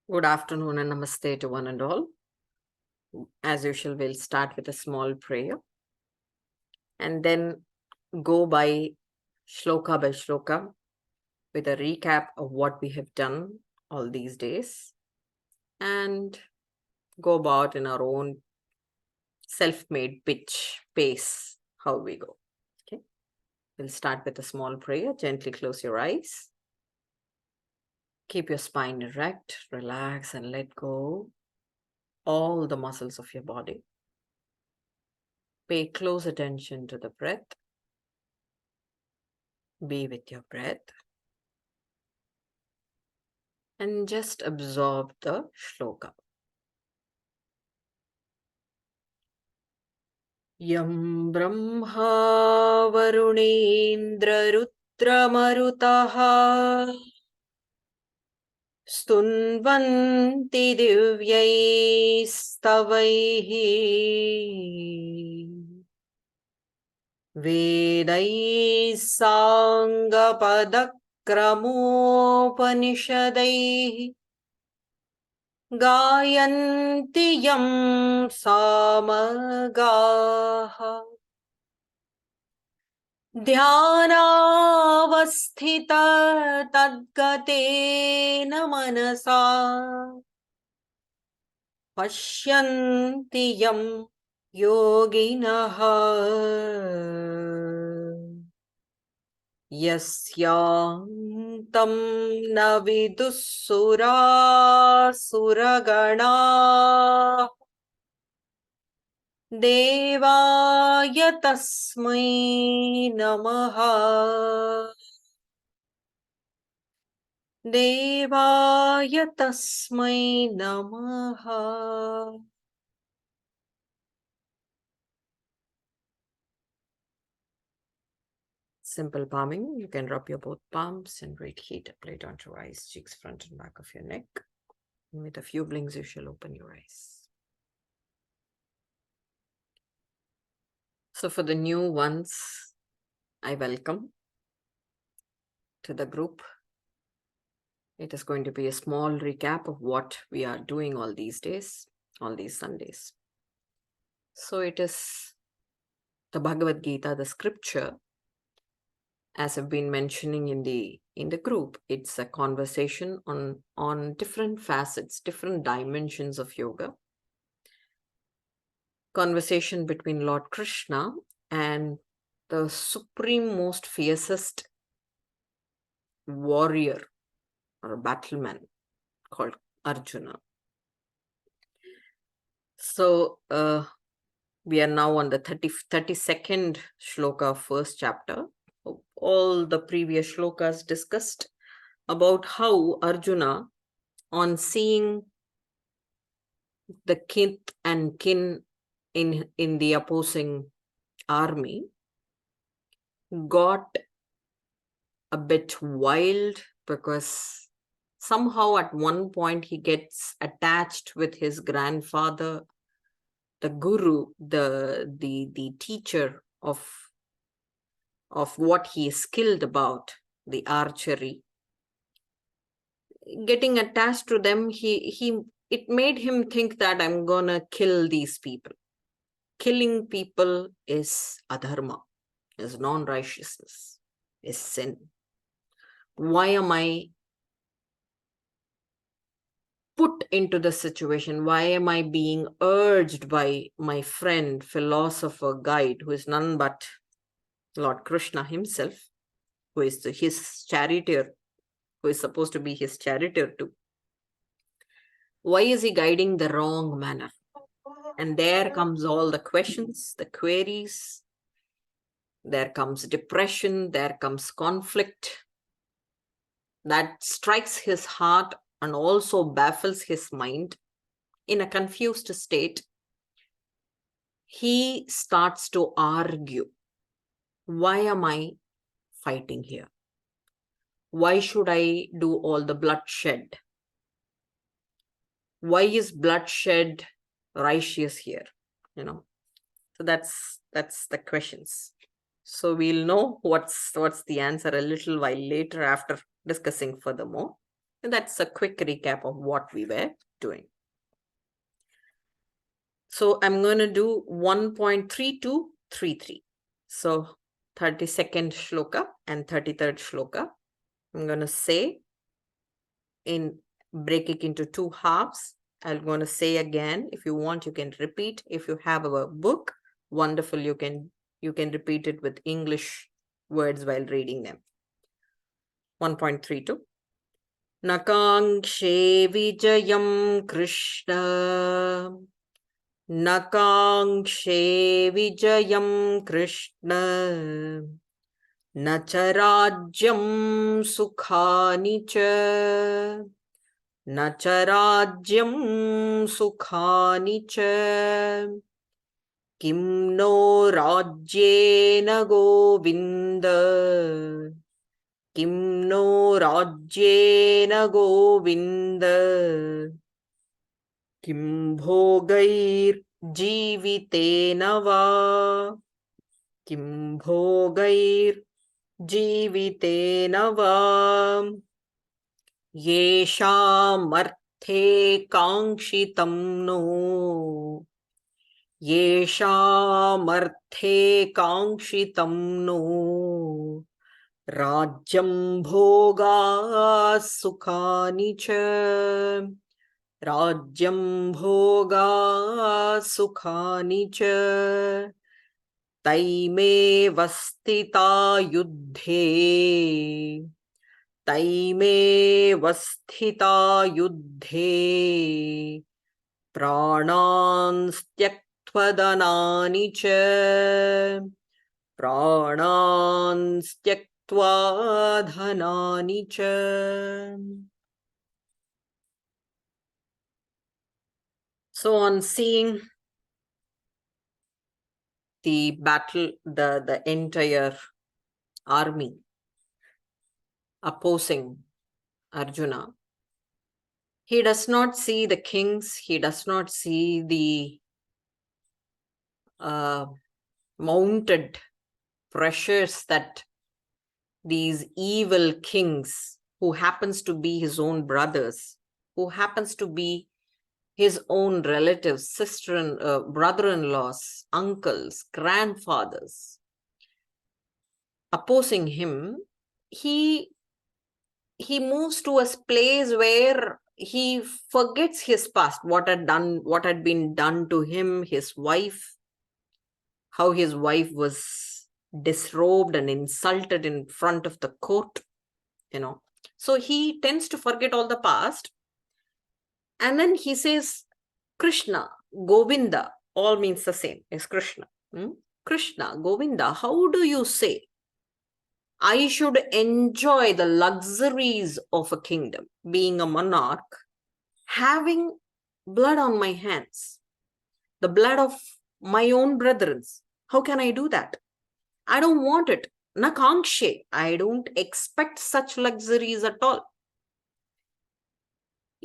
Good afternoon and namaste to one and all. As usual, we'll start with a small prayer and then go by shloka with a recap of what we have done all these days and go about in our own self-made pitch pace how we go. Okay, we'll start with a small prayer. Gently close your eyes. Keep your spine erect, relax and let go all the muscles of your body. Pay close attention to the breath. Be with your breath. And just absorb the shloka. Yam Brahma Varunendra Rudra Marutaha Stunvanti Divyai Stavaihi Vedai Sanga Padakramopanishadaihi Gayanti yam samagaha Dhyanavasthita tadgatena manasa Pashyanti yam yoginaha Yasyam tam navidussura suragana Devaya tasmai namaha Devaya tasmai namaha. Simple palming. You can rub your both palms and breathe heat applied onto your eyes, cheeks, front and back of your neck. And with a few blinks, you shall open your eyes. So for the new ones, I welcome to the group. It is going to be a small recap of what we are doing all these days, all these Sundays. So it is the Bhagavad Gita, the scripture. As I've been mentioning in the group, it's a conversation on different facets, different dimensions of yoga. Conversation between Lord Krishna and the supreme, most fiercest warrior or battleman called Arjuna. So we are now on the 32nd shloka of first chapter. All the previous shlokas discussed about how Arjuna, on seeing the kith and kin in the opposing army, got a bit wild because somehow at one point he gets attached with his grandfather, the guru, the teacher of what he is skilled about, the archery. Getting attached to them, it made him think that I'm gonna kill these people. Killing people is adharma, is non-righteousness, is sin. Why am I put into the situation? Why am I being urged by my friend, philosopher, guide, who is none but Lord Krishna himself, who is his charioteer, who is supposed to be his charioteer too? Why is he guiding the wrong manner? And there comes all the questions, the queries. There comes depression, there comes conflict that strikes his heart and also baffles his mind. In a confused state, he starts to argue. Why am I fighting here? Why should I do all the bloodshed? Why is bloodshed righteous here? So that's the questions. So we'll know what's the answer a little while later after discussing furthermore. And that's a quick recap of what we were doing. So I'm going to do 1.3233. So 32nd shloka and 33rd shloka. I'm going to say in breaking into two halves. I'm going to say again. If you want, you can repeat. If you have a book, wonderful. You can repeat it with English words while reading them. 1.32. Nakankshe vijayam Krishna. Nakankshe vijayam Krishna. Nacharajyam sukhani cha. Nacharajyam sukhani cha. Kim no rajyena govinda. Kim no rajyena govinda. Kim bhogair jivitena va. Kim bhogair jivitena va. Yeshamarthe kangshitam no. Yeshamarthe kangshitam no. Rajyam bhoga sukhani cha. Rajyam bhoga sukhani cha. Taime vastita yuddhe. Taime vastita yuddhe. Pranan styaktvadanani cha. Pranan styaktva-dhanani cha. So on seeing the battle, the entire army opposing Arjuna, he does not see the kings, he does not see the mounted pressures that these evil kings, who happens to be his own brothers, who happens to be his own relatives, sister and brother-in-laws, uncles, grandfathers, opposing him, he moves to a place where he forgets his past, what had been done to him, his wife, how his wife was disrobed and insulted in front of the court, So he tends to forget all the past. And then he says, Krishna, Govinda, all means the same, is Krishna. Krishna, Govinda, how do you say I should enjoy the luxuries of a kingdom, being a monarch, having blood on my hands, the blood of my own brethren? How can I do that? I don't want it. Na kankshe. I don't expect such luxuries at all.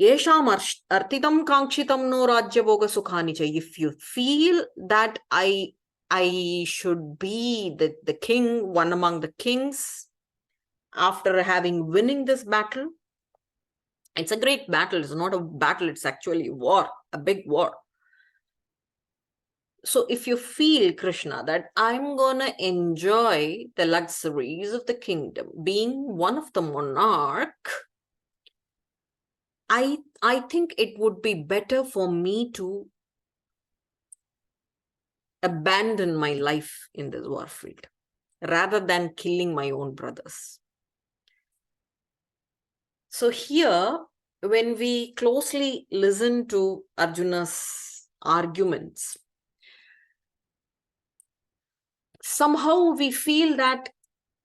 Yesham artitam kankshitam no rajya bhoga sukhani cha. If you feel that I should be the king, one among the kings, after having winning this battle, it's a great battle. It's not a battle. It's actually war, a big war. So if you feel, Krishna, that I'm going to enjoy the luxuries of the kingdom, being one of the monarch, I think it would be better for me to abandon my life in this warfield rather than killing my own brothers. So here, when we closely listen to Arjuna's arguments, somehow we feel that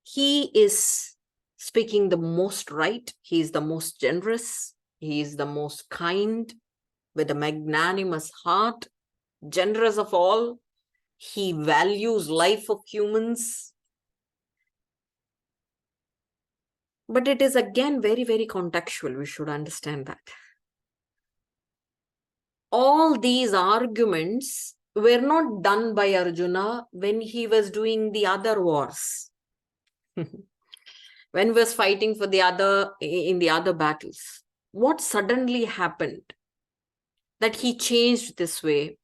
he is speaking the most right, he is the most generous, he is the most kind, with a magnanimous heart, generous of all. He values life of humans. But it is again very, very contextual. We should understand that. All these arguments were not done by Arjuna when he was doing the other wars. When he was fighting for in the other battles, what suddenly happened that he changed this way?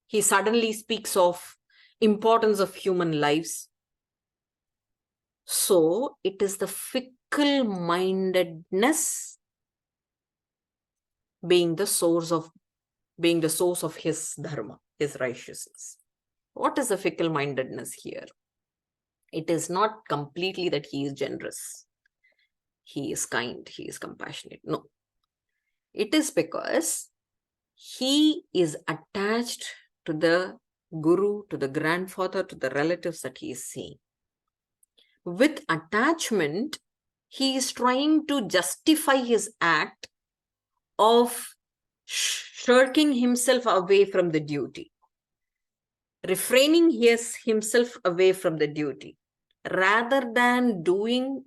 He suddenly speaks of importance of human lives. So it is the fickle-mindedness being the source of his dharma, his righteousness. What is the fickle-mindedness here? It is not completely that he is generous, he is kind, he is compassionate. No. It is because he is attached to the guru, to the grandfather, to the relatives that he is seeing. With attachment, he is trying to justify his act of shirking himself away from the duty, refraining himself away from the duty, rather than doing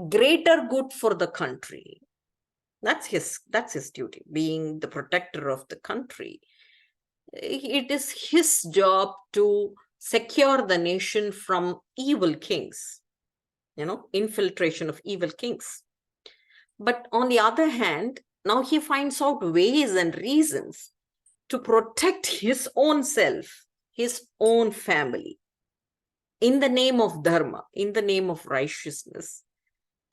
greater good for the country. That's his duty, being the protector of the country. It is his job to secure the nation from evil kings, infiltration of evil kings. But on the other hand, now he finds out ways and reasons to protect his own self, his own family, in the name of dharma, in the name of righteousness,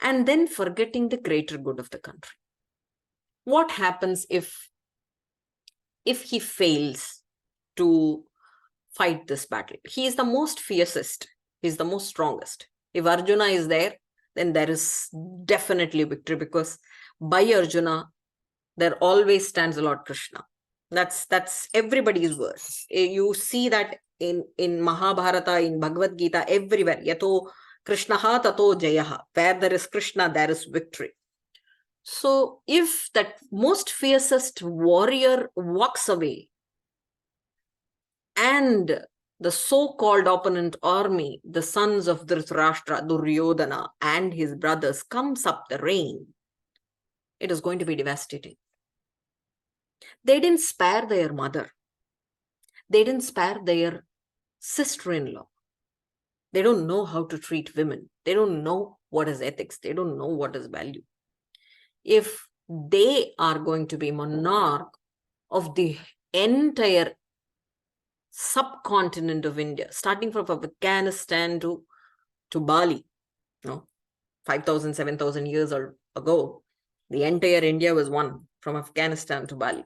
and then forgetting the greater good of the country. What happens if he fails to fight this battle? He is the most fiercest, he is the most strongest. If Arjuna is there, then there is definitely victory, because by Arjuna, there always stands Lord Krishna. That's everybody's verse. You see that in Mahabharata, in Bhagavad Gita, everywhere. Yato Krishnaha tato jayaha. Where there is Krishna, there is victory. So if that most fiercest warrior walks away, and the so-called opponent army, the sons of Dhritarashtra, Duryodhana, and his brothers, comes up the rain, it is going to be devastating. They didn't spare their mother. They didn't spare their sister-in-law. They don't know how to treat women. They don't know what is ethics. They don't know what is value. If they are going to be monarch of the entire subcontinent of India, starting from Afghanistan to Bali, 5,000, 7,000 years ago, the entire India was one, from Afghanistan to Bali.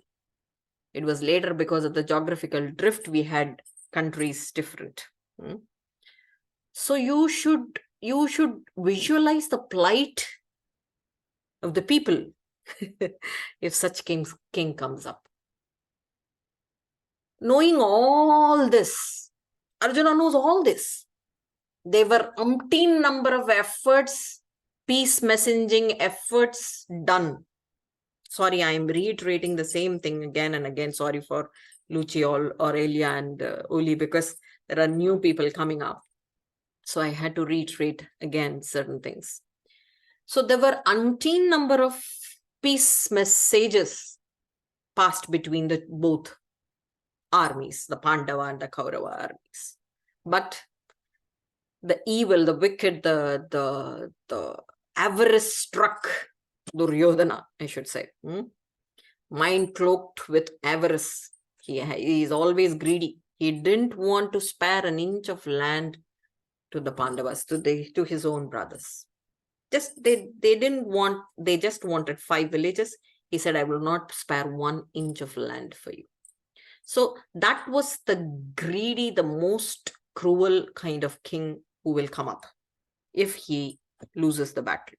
It was later, because of the geographical drift, we had countries different. So you should visualize the plight of the people if such king comes up. Knowing all this, Arjuna knows all this. There were umpteen number of efforts, peace messaging efforts done. Sorry, I am reiterating the same thing again and again. Sorry for Luci, Aurelia, and Uli, because there are new people coming up. So I had to reiterate again certain things. So there were umpteen number of peace messages passed between the both armies, the Pandava and the Kaurava armies. But the evil, the wicked, the avarice struck Duryodhana, I should say. Mind cloaked with avarice. He is always greedy. He didn't want to spare an inch of land to the Pandavas, to his own brothers. They just wanted 5 villages. He said, I will not spare 1 inch of land for you. So that was the greedy, the most cruel kind of king who will come up if he loses the battle.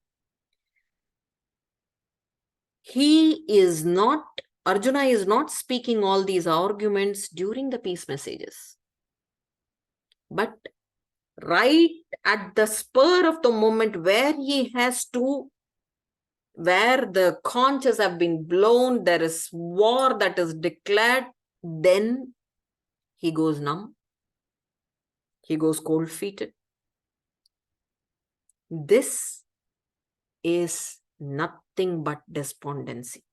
Arjuna is not speaking all these arguments during the peace messages. But right at the spur of the moment where where the conches have been blown, there is war that is declared, then he goes numb. He goes cold-feeted. This is nothing but despondency.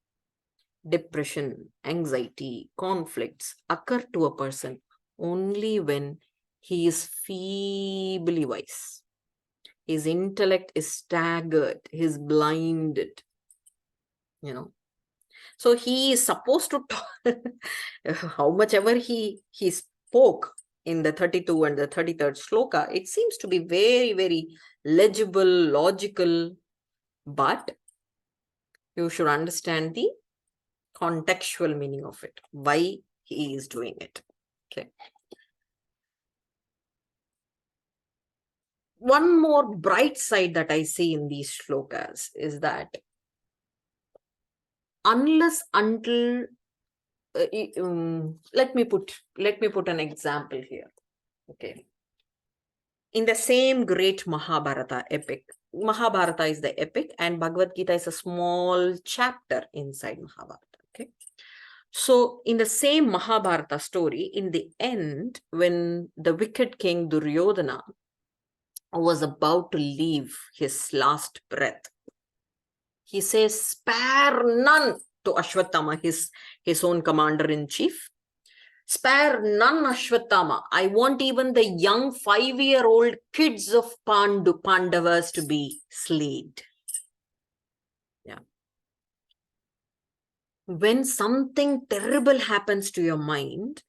Depression, anxiety, conflicts occur to a person only when he is feebly wise. His intellect is staggered. He's blinded, you know. So he is supposed to talk, how much ever he spoke in the 32 and the 33rd shloka, it seems to be very, very legible, logical, but you should understand the contextual meaning of it, why he is doing it. Okay. One more bright side that I see in these shlokas is that unless until let me put an example here. Okay. In the same great Mahabharata epic, Mahabharata is the epic and Bhagavad Gita is a small chapter inside Mahabharata. Okay. So in the same Mahabharata story, in the end, when the wicked king Duryodhana was about to leave his last breath, he says, spare none to Ashwatthama, his own commander-in-chief. Spare none, Ashwatthama. I want even the young 5-year-old kids of Pandavas to be slain. Yeah. When something terrible happens to your mind,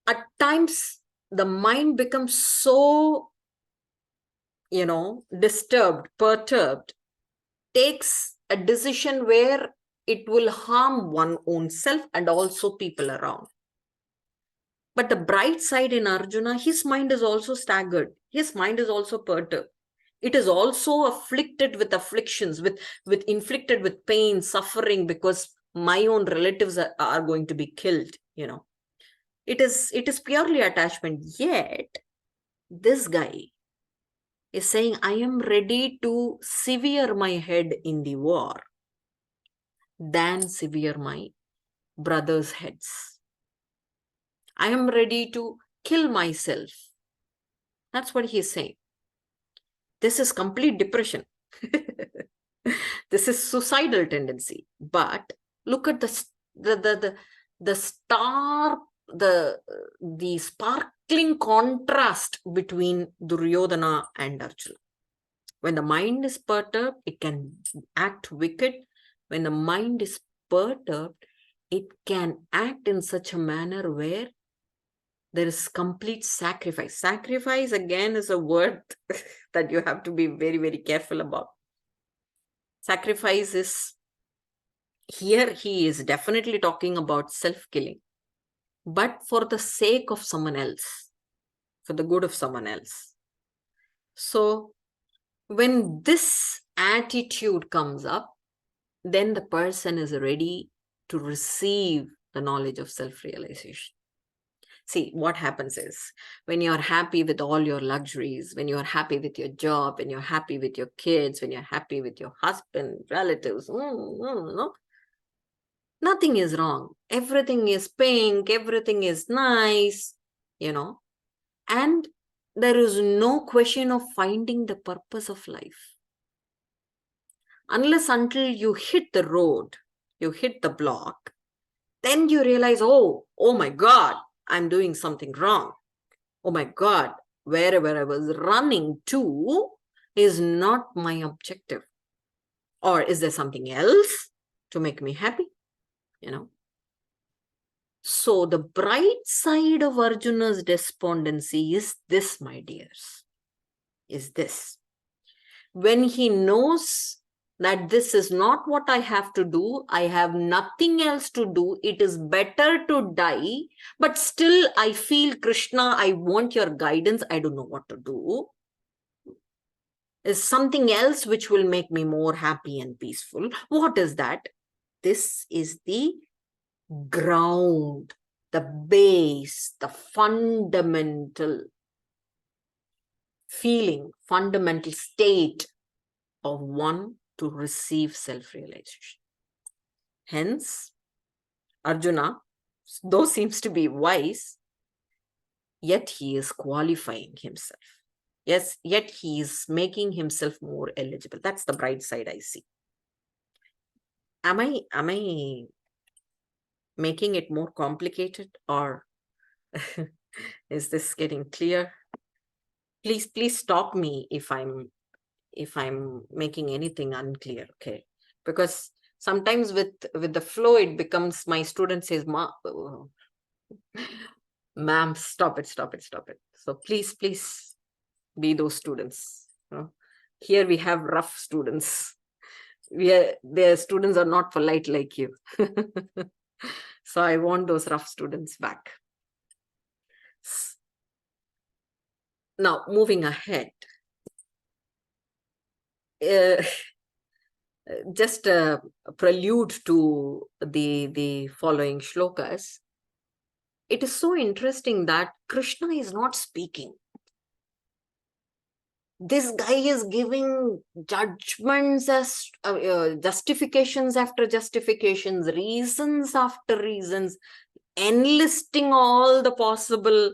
at times the mind becomes so, disturbed, perturbed, takes a decision where it will harm one's own self and also people around. But the bright side in Arjuna, his mind is also staggered. His mind is also perturbed. It is also afflicted with afflictions, with inflicted with pain, suffering, because my own relatives are going to be killed, It is purely attachment. Yet, this guy is saying, I am ready to sever my head in the war than sever my brothers' heads. I am ready to kill myself. That's what he is saying. This is complete depression. This is suicidal tendency. But look at the sparkling contrast between Duryodhana and Arjuna. When the mind is perturbed, it can act wicked. When the mind is perturbed, it can act in such a manner where there is complete sacrifice. Sacrifice, again, is a word that you have to be very, very careful about. Sacrifice is, here he is definitely talking about self-killing, but for the sake of someone else, for the good of someone else. So when this attitude comes up, then the person is ready to receive the knowledge of self-realization. See, what happens is, when you're happy with all your luxuries, when you're happy with your job, when you're happy with your kids, when you're happy with your husband, relatives, nothing is wrong. Everything is pink, everything is nice, and there is no question of finding the purpose of life. Unless until you hit the road, you hit the block, then you realize, oh my God, I'm doing something wrong. Oh my God, wherever I was running to is not my objective. Or is there something else to make me happy? So the bright side of Arjuna's despondency is this, my dears, is this. When he knows that this is not what I have to do, I have nothing else to do, it is better to die, but still I feel, Krishna, I want your guidance, I don't know what to do. Is something else which will make me more happy and peaceful. What is that? This is the ground, the base, the fundamental feeling, fundamental state of one to receive self-realization. Hence, Arjuna, though seems to be wise, yet he is qualifying himself. Yes, yet he is making himself more eligible. That's the bright side I see. Am I making it more complicated, or is this getting clear? Please stop me if I'm making anything unclear, okay? Because sometimes with the flow, it becomes my student says, ma'am, stop it. So please be those students. You know? Here we have rough students. Their students are not polite like you. So I want those rough students back. Now, moving ahead. Just a prelude to the following shlokas. It is so interesting that Krishna is not speaking. This guy is giving judgments as justifications after justifications, reasons after reasons, enlisting all the possible,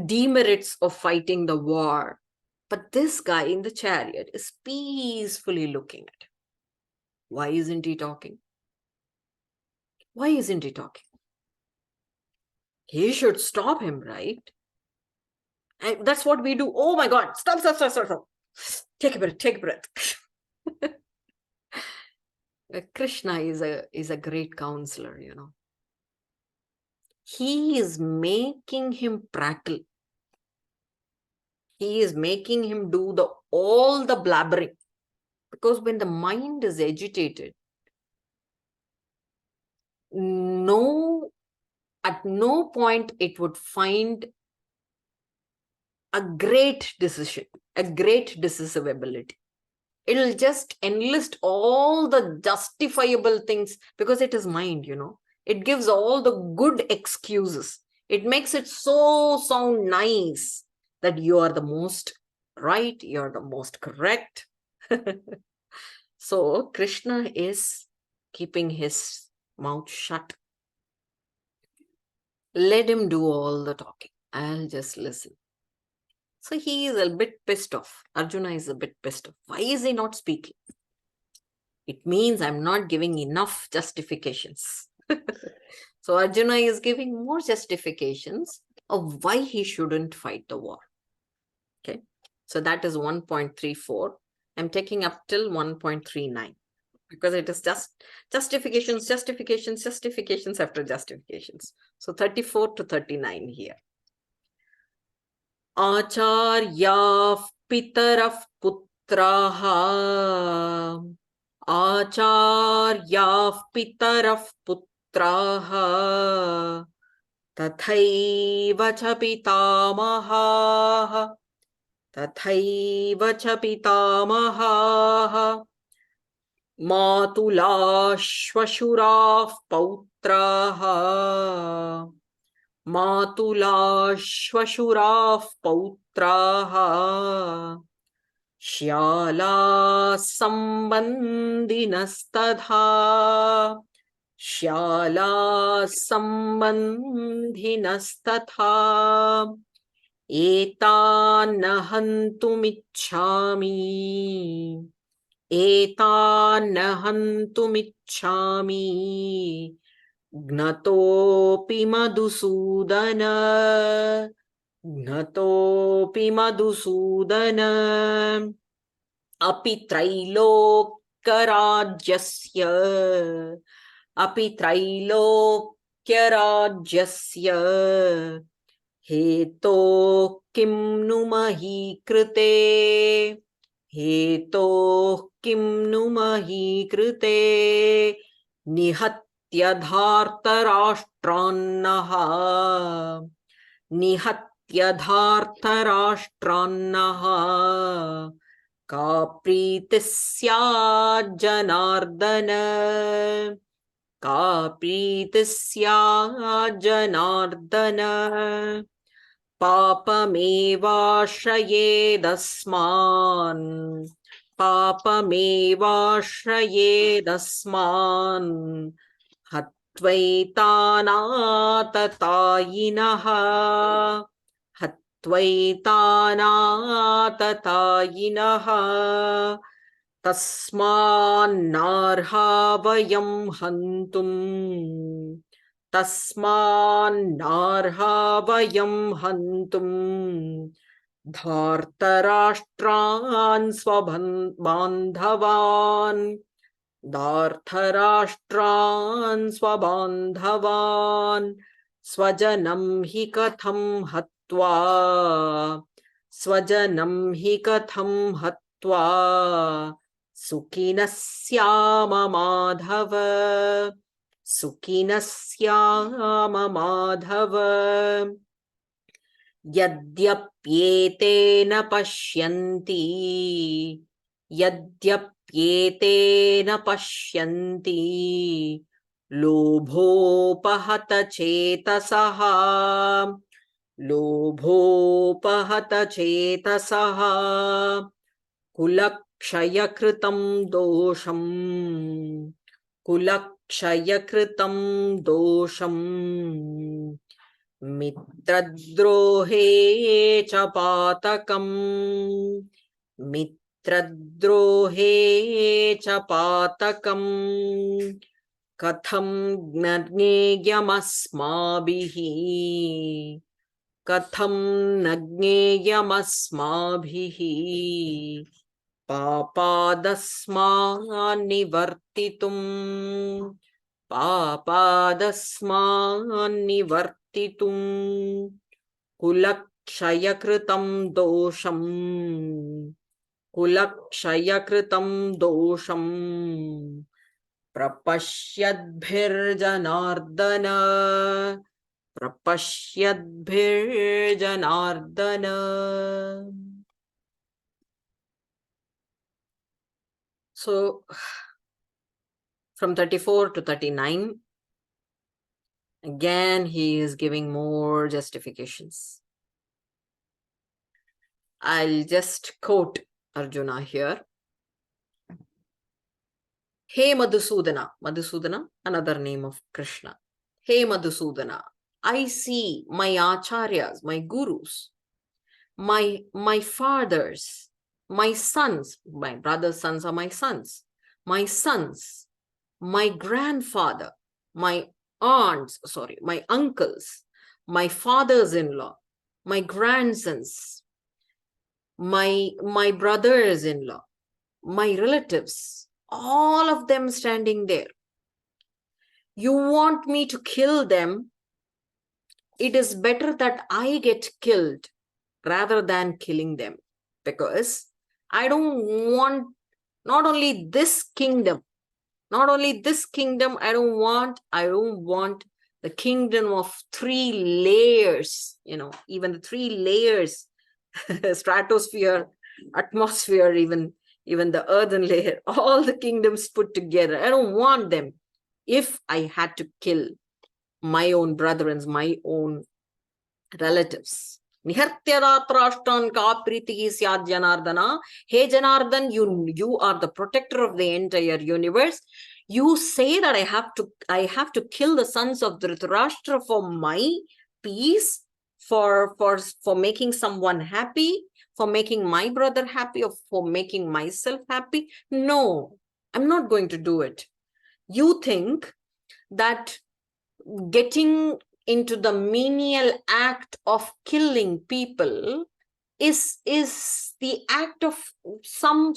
demerits of fighting the war. But this guy in the chariot is peacefully looking at him. Why isn't he talking? Why isn't he talking? He should stop him, right? And that's what we do. Oh my God, stop. Take a breath. Krishna is a great counselor, He is making him prattle. He is making him do all the blabbering. Because when the mind is agitated, at no point it would find a great decision, a great decisive ability. It will just enlist all the justifiable things because it is mind, It gives all the good excuses. It makes it so sound nice that you are the most right, you are the most correct. So Krishna is keeping his mouth shut. Let him do all the talking. I'll just listen. So he is a bit pissed off. Arjuna is a bit pissed off. Why is he not speaking? It means I'm not giving enough justifications. So Arjuna is giving more justifications of why he shouldn't fight the war. Okay. So that is 1.34. I'm taking up till 1.39 because it is just justifications after justifications. So 34 to 39 here. Acharyah pitarah putraha. Acharyah pitarah putraha. Tathaiva cha pitamaha. Tathaiva cha pitamaha. Matulashvashurah pautraha. Matulashvashurah pautraha. Shyala sambandhinastadha. Shyala sambandhinastadha. Etanahantumichhami. Etanahantumichhami. Gnatopi madhusudana. Gnatopi madhusudana. Api trailokyarajyasya. Api trailokyarajyasya. Heto kim numahi krite. Heto kim numahi krite. Nihatyadhartarashtraannaha. Nihatyadhartarashtraannaha. Ka pritisya janardana. Ka pritisya janardana. Papamevashrayedasman. Papamevashrayedasman. Hatvaitanatayinaha. Hatvaitanatayinaha. Tasmannarha vayam hantum. tasmannarha vayam hantum dhartarashtran swabandhavan dhartarashtran swabandhavan swajanam hi katham hatva swajanam hi katham hatva sukinasyama madhava sukinasyama madhava yadyapyetena pashyanti yadyapyetena pashyanti lobhopahata chetasaha lobhopahata chetasaha kulakshayakritam dosham kulakshayakritam dosham mitradrohe cha patakam mitradrohe cha patakam katham gnagneyamasmabhihi katham nagneyamasmabhihi papadasmanivartitum papadasmanivartitum kulakshayakritam dosham kulakshayakritam dosham prapashyadbhirjanardana prapashyadbhirjanardana. So from 34 to 39, again he is giving more justifications. I'll just quote Arjuna here. Hey Madhusudana, Madhusudana, another name of Krishna. Hey Madhusudana, I see my acharyas, my gurus, my fathers, my sons, my brother's sons are my sons, my grandfather, my aunts, my uncles, my fathers-in-law, my grandsons, my brothers-in-law, my relatives, all of them standing there. You want me to kill them? It is better that I get killed rather than killing them, because I don't want not only this kingdom, I don't want the kingdom of 3 layers, even the 3 layers, stratosphere, atmosphere, even the earthen layer, all the kingdoms put together. I don't want them. If I had to kill my own brethren, my own relatives. Nihartyadatrashtan ka pritihi syad Janardana. Hey Janardan, you are the protector of the entire universe. You say that I have to kill the sons of Dhritarashtra for my peace, for making someone happy, for making my brother happy, or for making myself happy. No, I'm not going to do it. You think that getting into the menial act of killing people is the act of some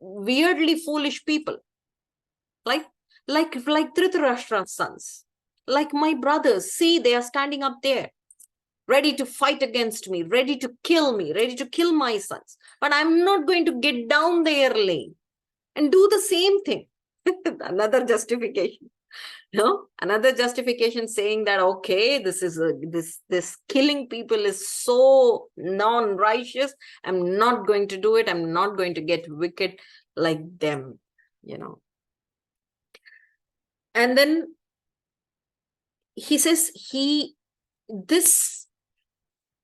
weirdly foolish people, like Dhritarashtra's sons, like my brothers. See, they are standing up there, ready to fight against me, ready to kill my sons. But I'm not going to get down their lane and do the same thing. Another justification. No, another justification saying that, okay, this killing people is so non-righteous. I'm not going to do it. I'm not going to get wicked like them, And then he says this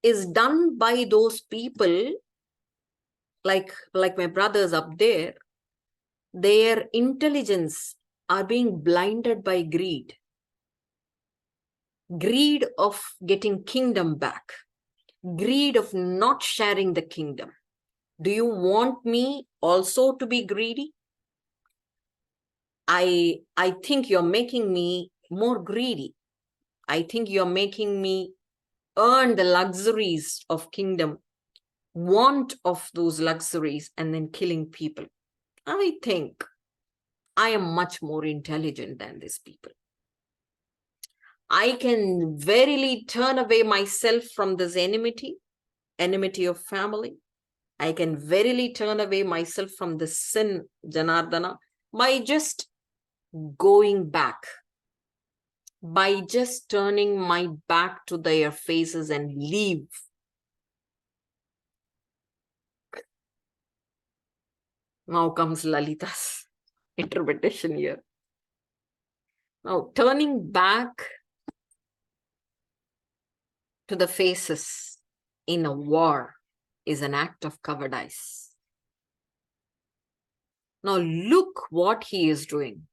is done by those people like my brothers up there. Their intelligence are being blinded by greed of getting kingdom back, greed of not sharing the kingdom. Do you want me also to be greedy? I think you're making me more greedy. I think you're making me earn the luxuries of kingdom, want of those luxuries, and then killing people. I think I am much more intelligent than these people. I can verily turn away myself from this enmity of family. I can verily turn away myself from the sin, Janardana, by just going back, by just turning my back to their faces and leave. Now comes Lalita's interpretation here. Now, turning back to the faces in a war is an act of cowardice. Now, look what he is doing.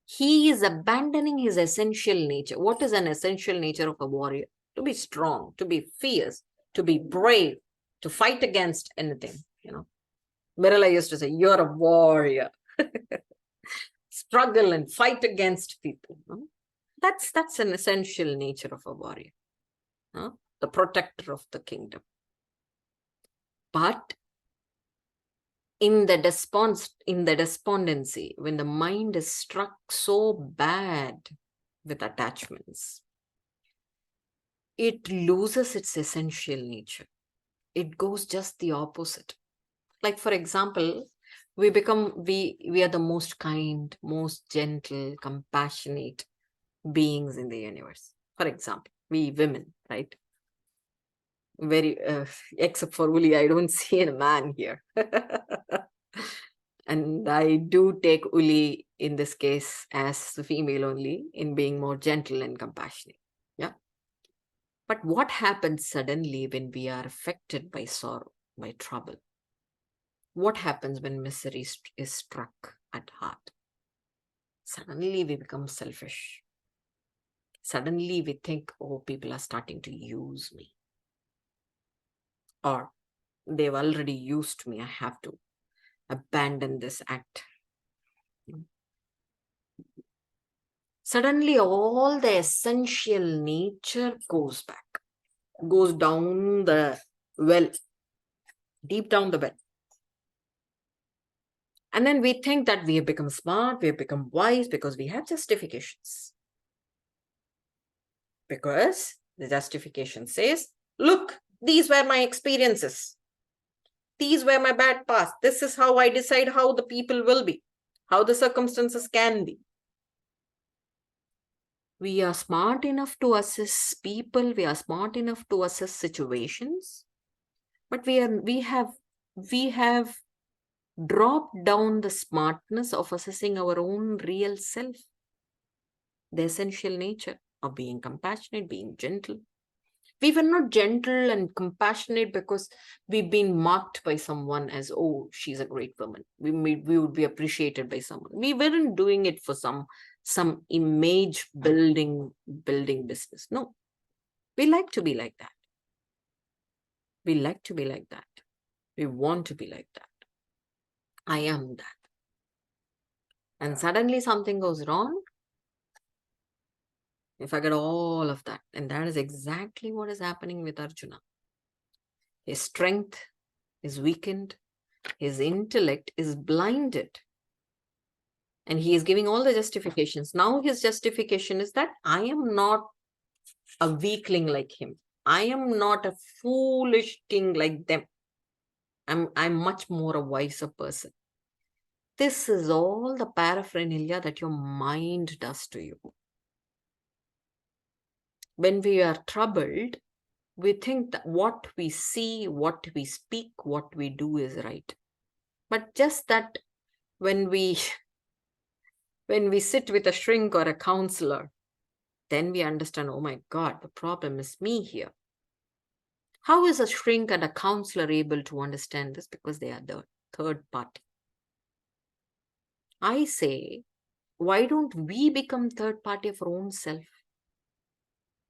He is abandoning his essential nature. What is an essential nature of a warrior? To be strong, to be fierce, to be brave, to fight against anything, Mirala used to say, you're a warrior. Struggle and fight against people. That's an essential nature of a warrior. The protector of the kingdom. But in the despondency, when the mind is struck so bad with attachments, it loses its essential nature. It goes just the opposite. Like, for example, we are the most kind, most gentle, compassionate beings in the universe. For example, we women, right? Very, except for Uli, I don't see a man here. And I do take Uli in this case as the female only, in being more gentle and compassionate. Yeah. But what happens suddenly when we are affected by sorrow, by trouble? What happens when misery is struck at heart? Suddenly we become selfish. Suddenly we think, oh, people are starting to use me. Or they've already used me. I have to abandon this act. Suddenly all the essential nature goes back, goes down the well, deep down the well. And then we think that we have become smart, we have become wise because we have justifications. Because the justification says, look, these were my experiences. These were my bad past. This is how I decide how the people will be, how the circumstances can be. We are smart enough to assess people. We are smart enough to assess situations. But we have dropped down the smartness of assessing our own real self, the essential nature of being compassionate, being gentle. We were not gentle and compassionate because we've been marked by someone as, oh, she's a great woman. We would be appreciated by someone. We weren't doing it for some image building business. No, we like to be like that. We like to be like that. We want to be like that. I am that. And suddenly something goes wrong. If I get all of that, and that is exactly what is happening with Arjuna. His strength is weakened. His intellect is blinded. And he is giving all the justifications. Now his justification is that I am not a weakling like him. I am not a foolish king like them. I'm much more a wiser person. This is all the paraphernalia that your mind does to you. When we are troubled, we think that what we see, what we speak, what we do is right. But just that when we sit with a shrink or a counselor, then we understand, oh my God, the problem is me here. How is a shrink and a counselor able to understand this? Because they are the third party. I say, why don't we become third party of our own self?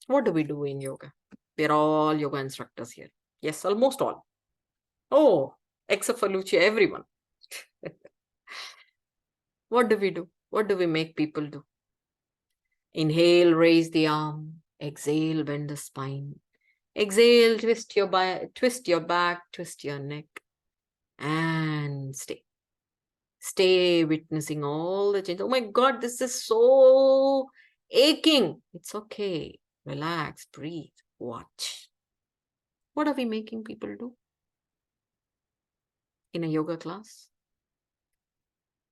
What do we do in yoga? We're all yoga instructors here. Yes, almost all. Oh, except for Lucia, everyone. What do we do? What do we make people do? Inhale, raise the arm. Exhale, bend the spine. Exhale, twist your back, twist your neck, and stay. Stay witnessing all the change. Oh my God, this is so aching. It's okay. Relax, breathe, watch. What are we making people do in a yoga class?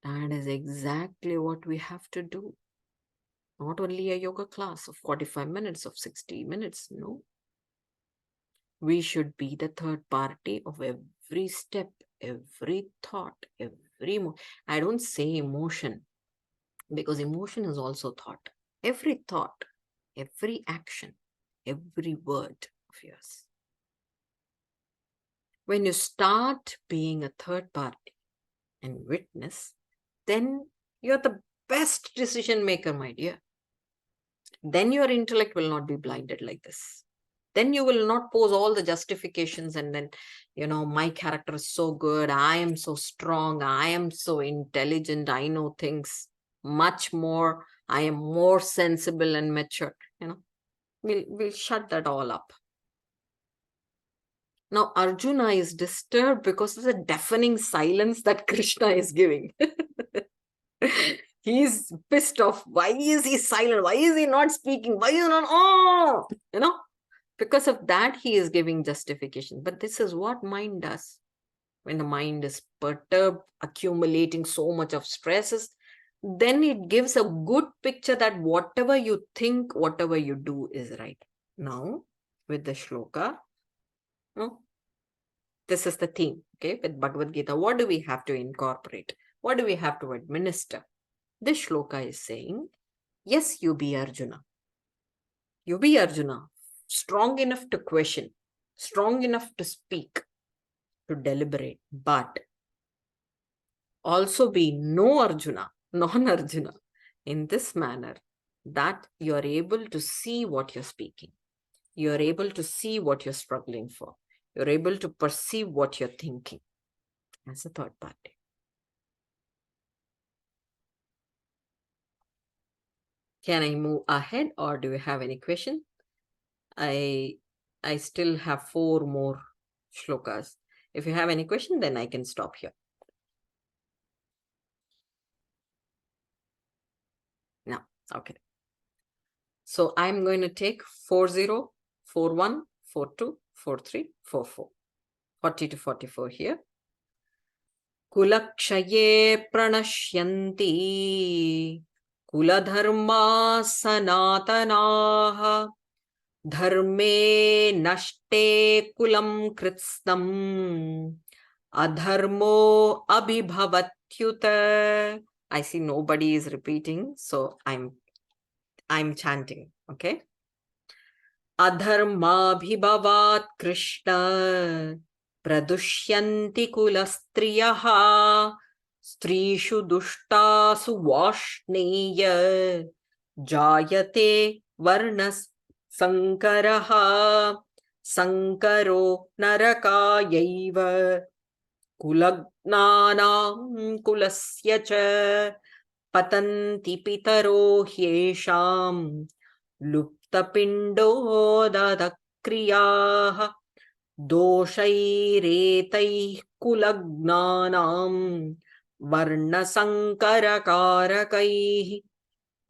That is exactly what we have to do. Not only a yoga class of 45 minutes, of 60 minutes. No. We should be the third party of every step, every thought, I don't say emotion, because emotion is also thought. Every thought, every action, every word of yours. When you start being a third party and witness, then you're the best decision maker, my dear. Then your intellect will not be blinded like this. Then you will not pose all the justifications and then, my character is so good, I am so strong, I am so intelligent, I know things much more, I am more sensible and mature. We'll shut that all up. Now Arjuna is disturbed because of the deafening silence that Krishna is giving. He's pissed off. Why is he silent? Why is he not speaking? Why is he not? Oh, because of that, he is giving justification. But this is what mind does. When the mind is perturbed, accumulating so much of stresses, then it gives a good picture that whatever you think, whatever you do is right. Now, with the shloka, this is the theme, okay, with Bhagavad Gita. What do we have to incorporate? What do we have to administer? This shloka is saying, yes, you be Arjuna. You be Arjuna, strong enough to question, strong enough to speak, to deliberate, but also be no Arjuna, non-Arjuna, in this manner that you are able to see what you're speaking. You are able to see what you're struggling for. You're able to perceive what you're thinking as a third party. Can I move ahead, or do you have any question? I still have 4 more shlokas. If you have any question, then I can stop here. No, okay. So I'm going to take 40, 41, 42, 43, 44. 40 to 44 here. Kulakshaye pranashyanti kuladharma sanatanaha dharme nashte kulam kritstam adharmo abhibhavatyuta. I see nobody is repeating, so I'm chanting, okay? Adharmabhibavat Krishna pradushyanti kulastriyaha strishu dushtasu vashneya jayate varnas sankaraha sankaro narakayaiva kulagnanam kulasya cha patanti pitaro hyesham लुप्तपिण्डोदक्रियाः दोषैरेतैः कुलज्ञानां वर्णसङ्करकारकैः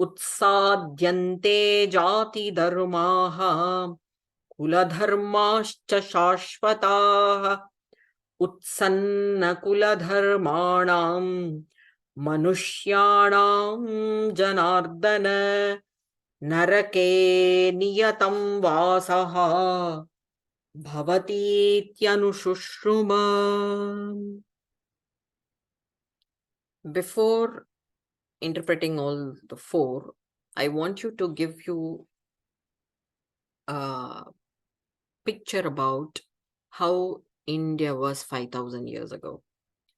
उत्साद्यन्ते जातिधर्माः कुलधर्माश्च शाश्वताः उत्सन्नकुलधर्माणां मनुष्याणां Janardan Narake niyatam vasaha bhavatityanushushruma. Before interpreting all the 4, I want you to give you a picture about how India was 5,000 years ago.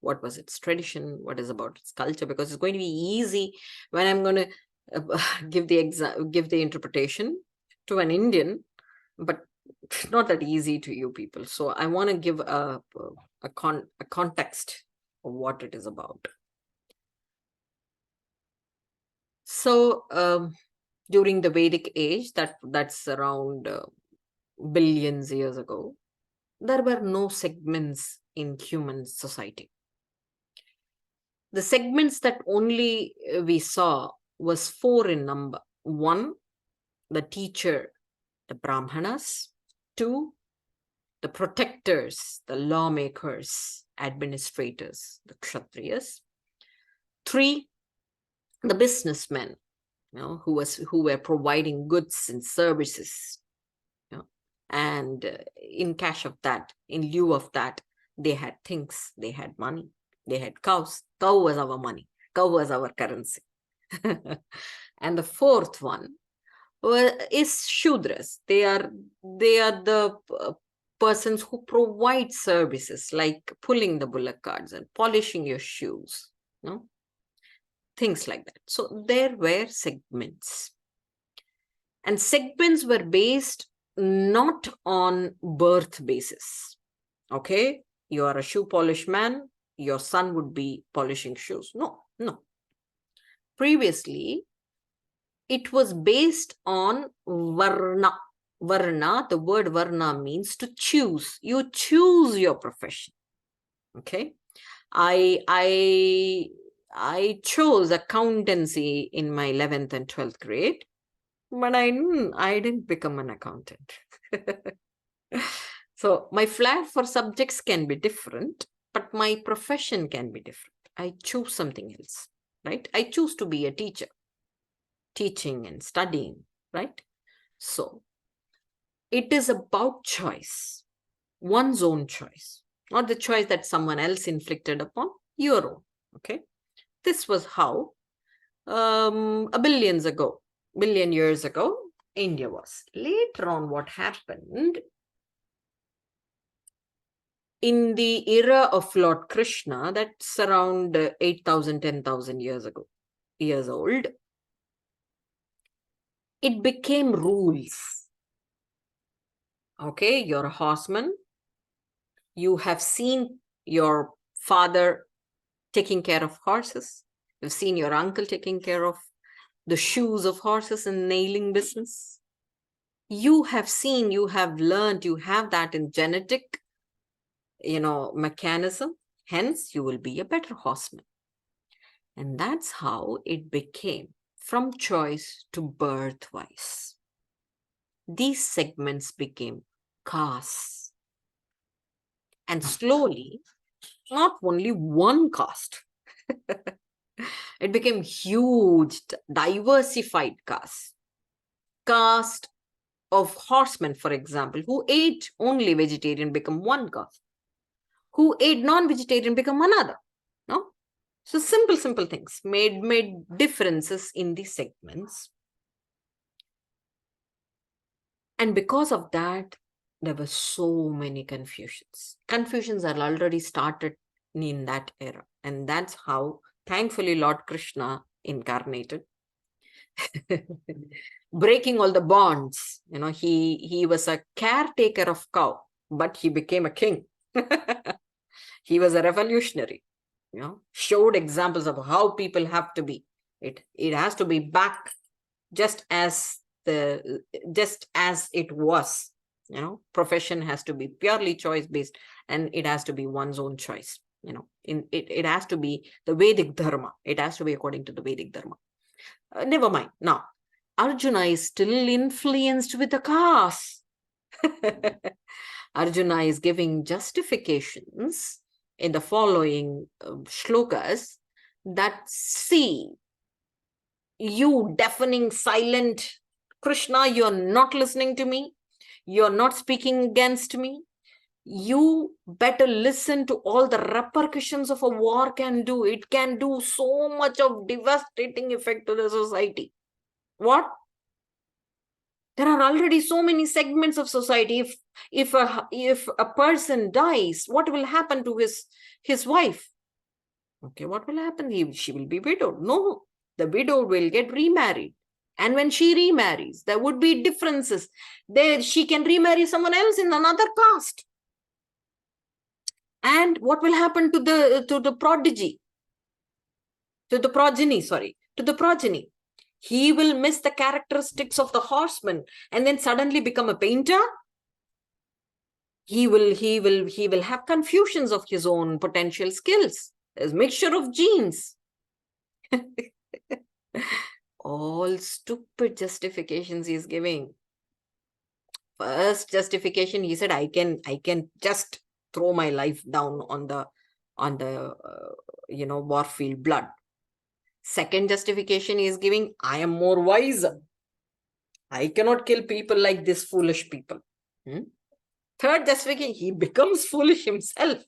What was its tradition? What is about its culture? Because it's going to be easy when I'm going to give the interpretation to an Indian, but it's not that easy to you people. So I want to give a context of what it is about. So during the Vedic age, that's around billions years ago, there were no segments in human society. The segments that only we saw was 4 in number. 1, the teacher, the Brahmanas. 2, the protectors, the lawmakers, administrators, the Kshatriyas. 3, the businessmen, who were providing goods and services. And in cash of that, in lieu of that, they had things, they had money, they had cows. Cow was our money. Cow was our currency. And the 4th one is Shudras. They are the persons who provide services like pulling the bullock carts and polishing your shoes, things like that. So there were segments. And segments were based not on birth basis. Okay, you are a shoe polish man, your son would be polishing shoes. No. Previously, it was based on varna. Varna, the word varna means to choose. You choose your profession. Okay, I chose accountancy in my 11th and 12th grade, but I didn't become an accountant. So my flair for subjects can be different, but my profession can be different. I choose something else, right? I choose to be a teacher, teaching and studying, right? So it is about choice, one's own choice, not the choice that someone else inflicted upon, your own. Okay, this was how a billion years ago, India was. Later on, what happened in the era of Lord Krishna, that's around 8,000, 10,000 years old, it became rules. Okay, you're a horseman. You have seen your father taking care of horses. You've seen your uncle taking care of the shoes of horses and nailing business. You have seen, you have learned, you have that in genetic, mechanism. Hence, you will be a better horseman. And that's how it became from choice to birth-wise. These segments became castes. And slowly, not only one caste, it became huge, diversified caste. Caste of horsemen, for example, who ate only vegetarian become one caste. Who ate non-vegetarian become another. No? So simple things made differences in the segments. And because of that, there were so many confusions. Confusions are already started in that era. And that's how, thankfully, Lord Krishna incarnated. Breaking all the bonds. He was a caretaker of cow, but he became a king. He was a revolutionary. Showed examples of how people have to be. It has to be back just as it was. Profession has to be purely choice based, and it has to be one's own choice. It has to be the Vedic dharma. It has to be according to the Vedic dharma. Never mind. Now, Arjuna is still influenced with the caste. Arjuna is giving justifications in the following shlokas that, see, you deafening, silent Krishna, you're not listening to me. You're not speaking against me. You better listen to all the repercussions of a war can do. It can do so much of devastating effect to the society. What? There are already so many segments of society. If a person dies, what will happen to his wife? Okay, what will happen? She will be widowed. No, the widow will get remarried. And when she remarries, there would be differences. She can remarry someone else in another caste. And what will happen to the progeny? He will miss the characteristics of the horseman and then suddenly become a painter. He will have confusions of his own potential skills. There's a mixture of genes. All stupid justifications he's giving. First justification, he said, I can just throw my life down on the warfield blood. Second justification he is giving, I am more wiser. I cannot kill people like this foolish people. Third justification, he becomes foolish himself.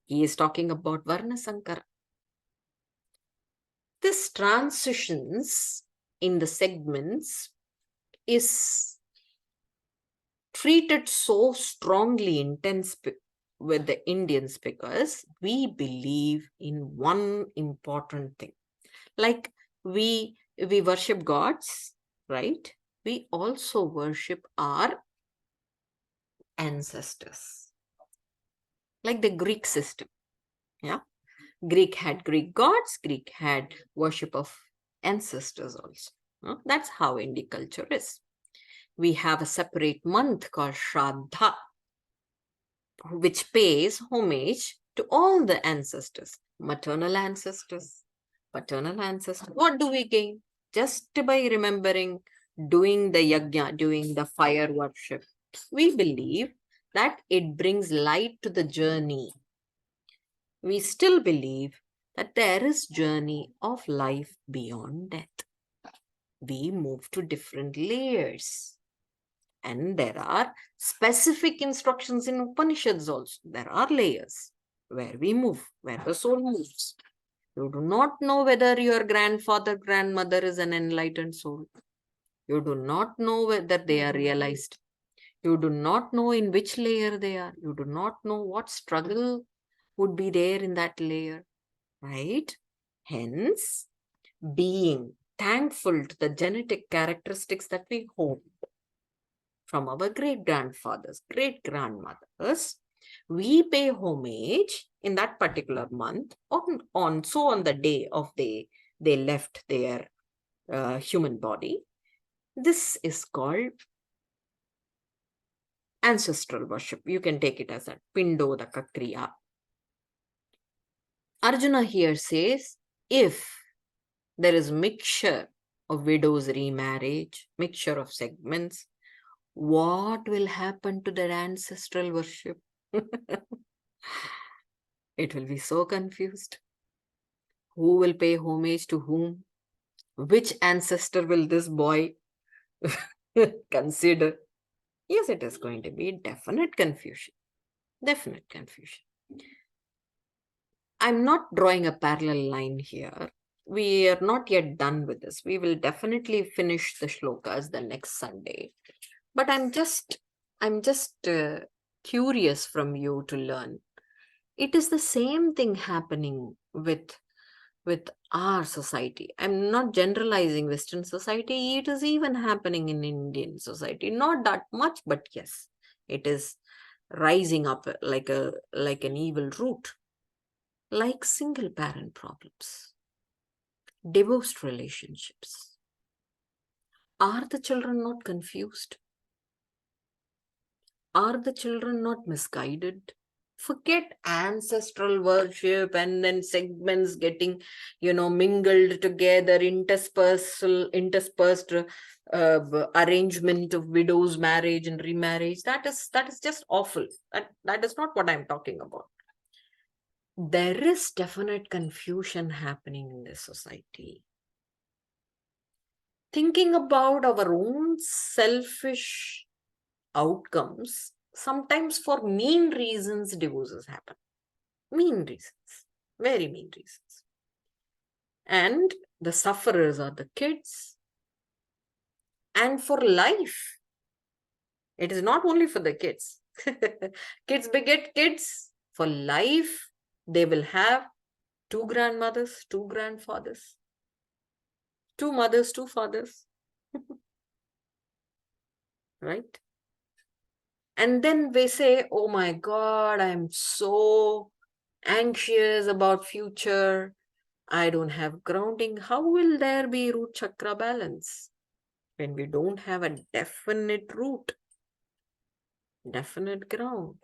He is talking about Varna Sankara. This transitions in the segments is treated so strongly intense with the Indians because we believe in one important thing. Like we worship gods, right? We also worship our ancestors. Like the Greek system. Yeah. Greek had Greek gods, Greek had worship of ancestors also. That's how Indian culture is. We have a separate month called Shraddha, which pays homage to all the ancestors, maternal ancestors, paternal ancestors. What do we gain? Just by remembering, doing the yajna, doing the fire worship, we believe that it brings light to the journey. We still believe that there is journey of life beyond death. We move to different layers. And there are specific instructions in Upanishads also. There are layers where we move, where the soul moves. You do not know whether your grandfather, grandmother is an enlightened soul. You do not know whether they are realized. You do not know in which layer they are. You do not know what struggle would be there in that layer, right? Hence, being thankful to the genetic characteristics that we hold from our great-grandfathers, great-grandmothers, we pay homage in that particular month on the day of they left their human body. This is called ancestral worship. You can take it as a Pindodaka Kriya. Arjuna here says, if there is mixture of widows remarriage, mixture of segments, what will happen to that ancestral worship? It will be so confused. Who will pay homage to whom? Which ancestor will this boy consider? Yes, it is going to be definite confusion. Definite confusion. I'm not drawing a parallel line here. We are not yet done with this. We will definitely finish the shlokas the next Sunday. But I'm just curious from you to learn. It is the same thing happening with our society. I'm not generalizing Western society. It is even happening in Indian society. Not that much, but yes, it is rising up like an evil root. Like single parent problems, divorced relationships. Are the children not confused? Are the children not misguided? Forget ancestral worship and then segments getting, mingled together, interspersed arrangement of widows' marriage and remarriage. That is just awful. That is not what I'm talking about. There is definite confusion happening in this society. Thinking about our own selfish outcomes, sometimes for mean reasons, divorces happen. Mean reasons, very mean reasons. And the sufferers are the kids. And for life, it is not only for the kids. Kids beget kids. For life, they will have 2 grandmothers, 2 grandfathers, 2 mothers, 2 fathers. Right? And then they say, oh my God, I'm so anxious about future. I don't have grounding. How will there be root chakra balance when we don't have a definite root, definite ground?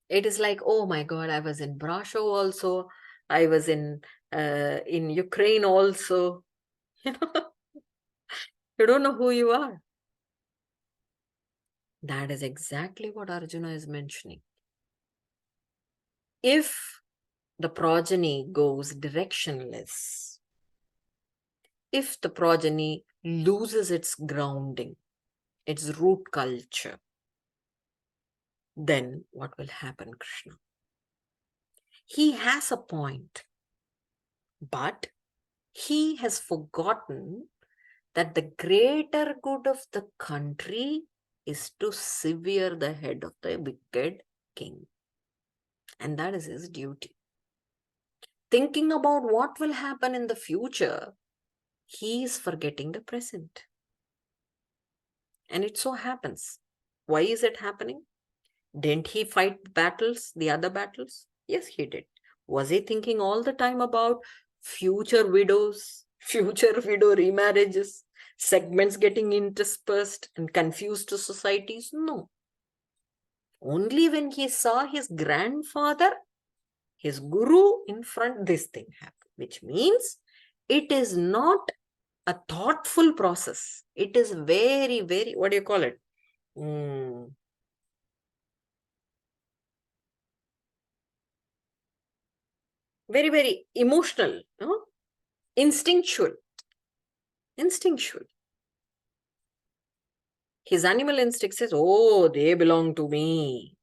It is like, oh my God, I was in Brasov also. I was in Ukraine also. You know, you don't know who you are. That is exactly what Arjuna is mentioning. If the progeny goes directionless, if the progeny loses its grounding, its root culture, then what will happen, Krishna? He has a point, but he has forgotten that the greater good of the country is to sever the head of the wicked king. And that is his duty. Thinking about what will happen in the future, he is forgetting the present. And it so happens. Why is it happening? Didn't he fight battles, the other battles? Yes, he did. Was he thinking all the time about future widows, future widow remarriages, segments getting interspersed and confused to societies? No. Only when he saw his grandfather, his guru in front, this thing happened, which means it is not a thoughtful process. It is very, very, what do you call it? Very, very emotional, no? Instinctual. Instinctual. His animal instinct says, oh, they belong to me.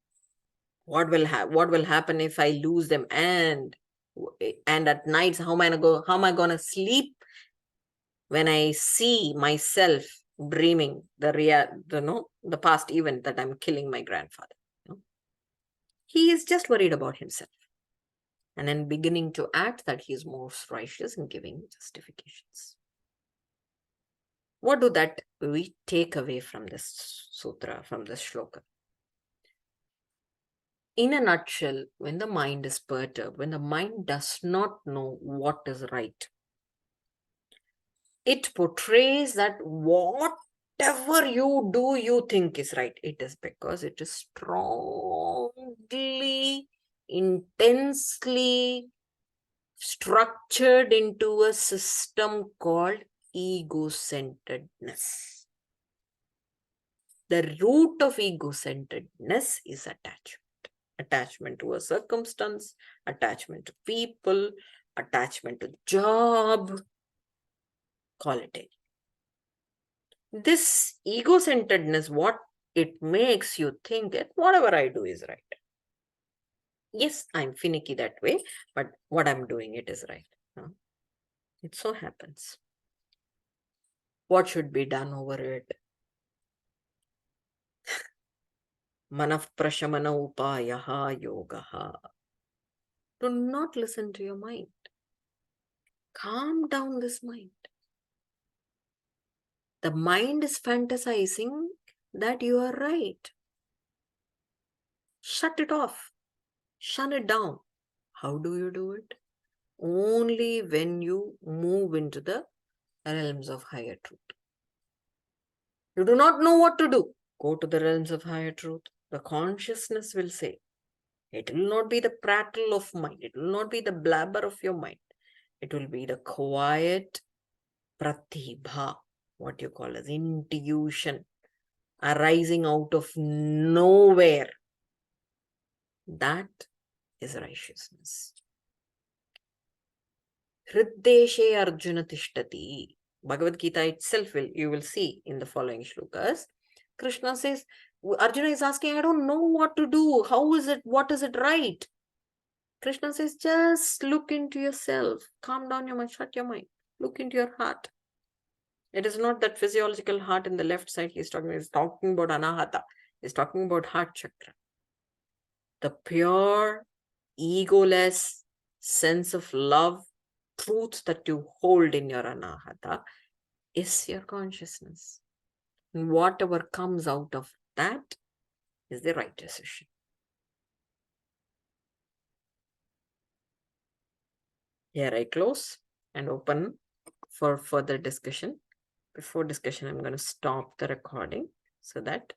What will happen if I lose them? And at nights, how am I gonna sleep when I see myself dreaming the past event that I'm killing my grandfather? He is just worried about himself. And then beginning to act that he is most righteous in giving justifications. What do that we take away from this sutra, from this shloka? In a nutshell, when the mind is perturbed, when the mind does not know what is right, it portrays that whatever you do, you think is right. It is because it is strongly, intensely structured into a system called ego-centeredness. The root of ego-centeredness is attachment. Attachment to a circumstance, attachment to people, attachment to job, call it any. This ego-centeredness, what it makes you think that whatever I do is right. Yes, I'm finicky that way, but what I'm doing, it is right. It so happens. What should be done over it? Manaf prashamana upayaha yogaha. Do not listen to your mind. Calm down this mind. The mind is fantasizing that you are right. Shut it off. Shut it down. How do you do it? Only when you move into the realms of higher truth. You do not know what to do. Go to the realms of higher truth. The consciousness will say. It will not be the prattle of mind. It will not be the blabber of your mind. It will be the quiet pratibha, what you call as intuition, arising out of nowhere. That is righteousness. Hriddeshe Arjuna tishtati. Bhagavad Gita itself you will see in the following shlokas. Krishna says, Arjuna is asking, I don't know what to do. How is it? What is it right? Krishna says, just look into yourself. Calm down your mind. Shut your mind. Look into your heart. It is not that physiological heart in the left side he's talking about anahata. He's talking about heart chakra. The pure, egoless sense of love, truth that you hold in your anahata is your consciousness. And whatever comes out of that is the right decision. Here I close and open for further discussion. Before discussion, I'm going to stop the recording so that